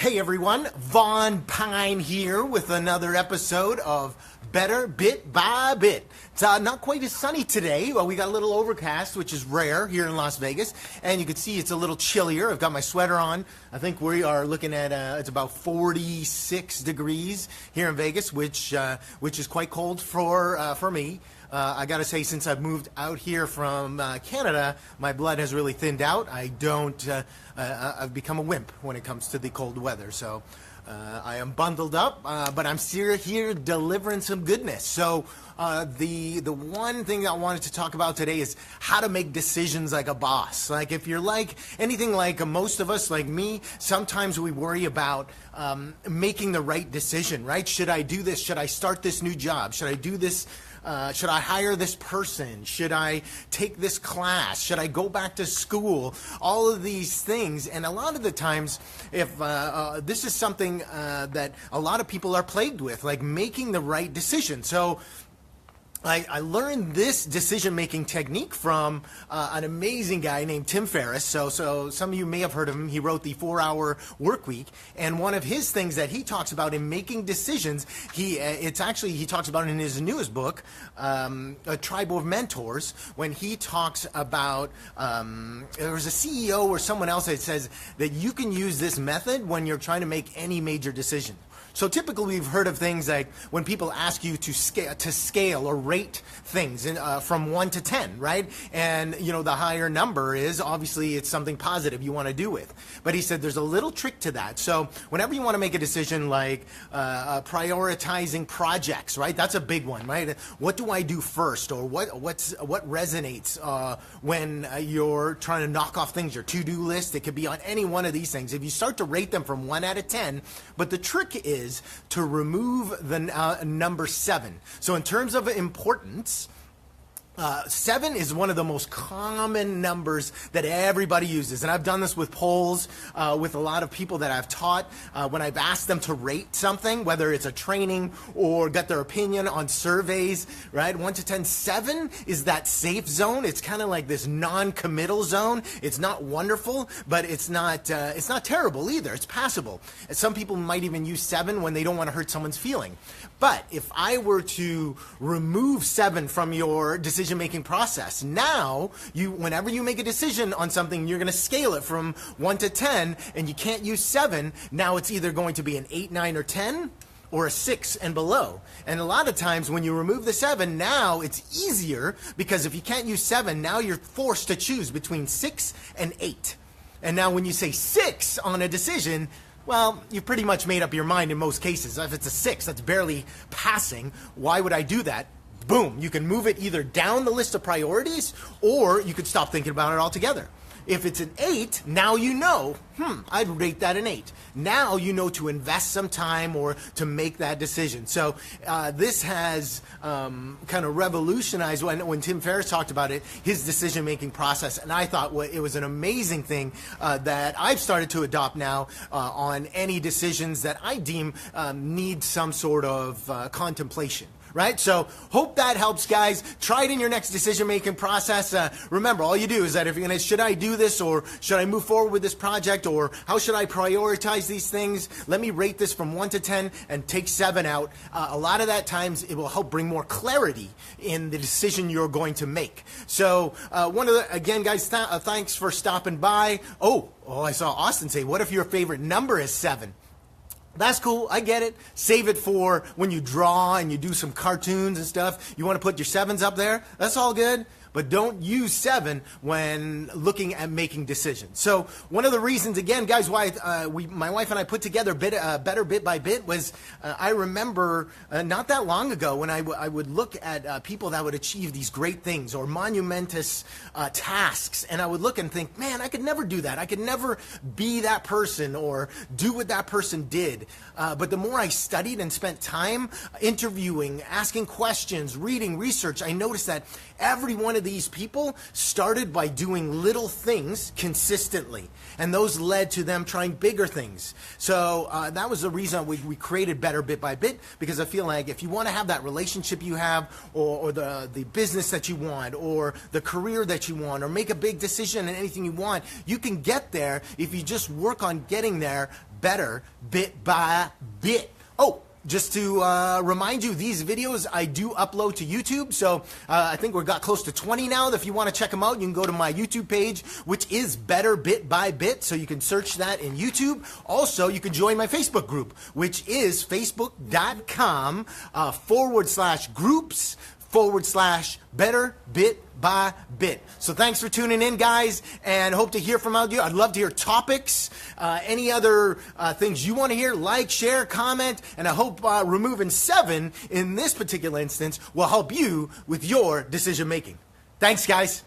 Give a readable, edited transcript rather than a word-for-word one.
Hey everyone, Vaughn Pyne here with another episode of Better Bit by Bit. It's not quite as sunny today. Well, we got a little overcast, which is rare here in Las Vegas, and you can see it's a little chillier. I've got my sweater on. I think we are looking at it's about 46 degrees here in Vegas, which is quite cold for me. I got to say, since I've moved out here from Canada, my blood has really thinned out. I've become a wimp when it comes to the cold weather. So I am bundled up, but I'm still here delivering some goodness. So the one thing I wanted to talk about today is how to make decisions like a boss. Like if you're like anything like most of us, like me, sometimes we worry about making the right decision, right? Should I do this? Should I start this new job? Should I do this? Should I hire this person? Should I take this class? Should I go back to school? All of these things. And a lot of the times, if this is something that a lot of people are plagued with, like making the right decision. So I learned this decision-making technique from an amazing guy named Tim Ferriss. So some of you may have heard of him. He wrote the 4-Hour Workweek, and one of his things that he talks about in making decisions, he talks about in his newest book, A Tribe of Mentors, when he talks about there was a CEO or someone else that says that you can use this method when you're trying to make any major decision. So typically we've heard of things like when people ask you to scale or rate things from 1 to 10, right? And you know the higher number is obviously it's something positive you want to do with. But he said there's a little trick to that. So whenever you want to make a decision like prioritizing projects, right? That's a big one, right? What do I do first, or what resonates when you're trying to knock off things? Your to-do list. It could be on any one of these things. If you start to rate them from 1 out of 10, but the trick is to remove the number 7. So in terms of importance, 7 is one of the most common numbers that everybody uses. And I've done this with polls with a lot of people that I've taught when I've asked them to rate something, whether it's a training or get their opinion on surveys, right? 1 to 10, 7 is that safe zone. It's kind of like this non-committal zone. It's not wonderful, but it's not terrible either. It's passable. And some people might even use 7 when they don't want to hurt someone's feeling. But if I were to remove 7 from your decision-making process, now whenever you make a decision on something, you're going to scale it from 1 to 10, and you can't use 7. Now it's either going to be an 8, 9, or 10, or a 6 and below. And a lot of times when you remove the 7, now it's easier, because if you can't use 7, now you're forced to choose between 6 and 8. And now when you say 6 on a decision, well, you've pretty much made up your mind in most cases. If it's a 6, that's barely passing. Why would I do that? Boom, you can move it either down the list of priorities, or you could stop thinking about it altogether. If it's an 8, now you know, I'd rate that an 8. Now you know to invest some time or to make that decision. So this has kind of revolutionized when Tim Ferriss talked about it, his decision-making process. And I thought it was an amazing thing that I've started to adopt now on any decisions that I deem need some sort of contemplation. Right? So hope that helps, guys. Try it in your next decision-making process. Remember, all you do is that if you're going to, should I do this, or should I move forward with this project, or how should I prioritize these things? Let me rate this from 1 to 10 and take 7 out. A lot of that times it will help bring more clarity in the decision you're going to make. So again, guys, thanks for stopping by. Oh, I saw Austin say, what if your favorite number is 7? That's cool. I get it. Save it for when you draw and you do some cartoons and stuff. You want to put your 7s up there. That's all good. But don't use 7 when looking at making decisions. So one of the reasons, again, guys, why my wife and I put together Better Bit by Bit was I remember not that long ago when I would look at people that would achieve these great things or monumentous tasks, and I would look and think, man, I could never do that. I could never be that person or do what that person did. But the more I studied and spent time interviewing, asking questions, reading, research, I noticed that every one of these people started by doing little things consistently, and those led to them trying bigger things. So that was the reason we created Better Bit by Bit, because I feel like if you want to have that relationship you have, or the business that you want, or the career that you want, or make a big decision in anything you want, you can get there if you just work on getting there better bit by bit. Oh, just to remind you, these videos I do upload to YouTube, so I think we've got close to 20 now. If you want to check them out, you can go to my YouTube page, which is Better Bit by Bit, so you can search that in YouTube. Also, you can join my Facebook group, which is facebook.com/groups/Better Bit by Bit. So thanks for tuning in, guys, and hope to hear from you. I'd love to hear topics, any other things you want to hear. Like, share, comment, and I hope removing 7 in this particular instance will help you with your decision making. Thanks, guys.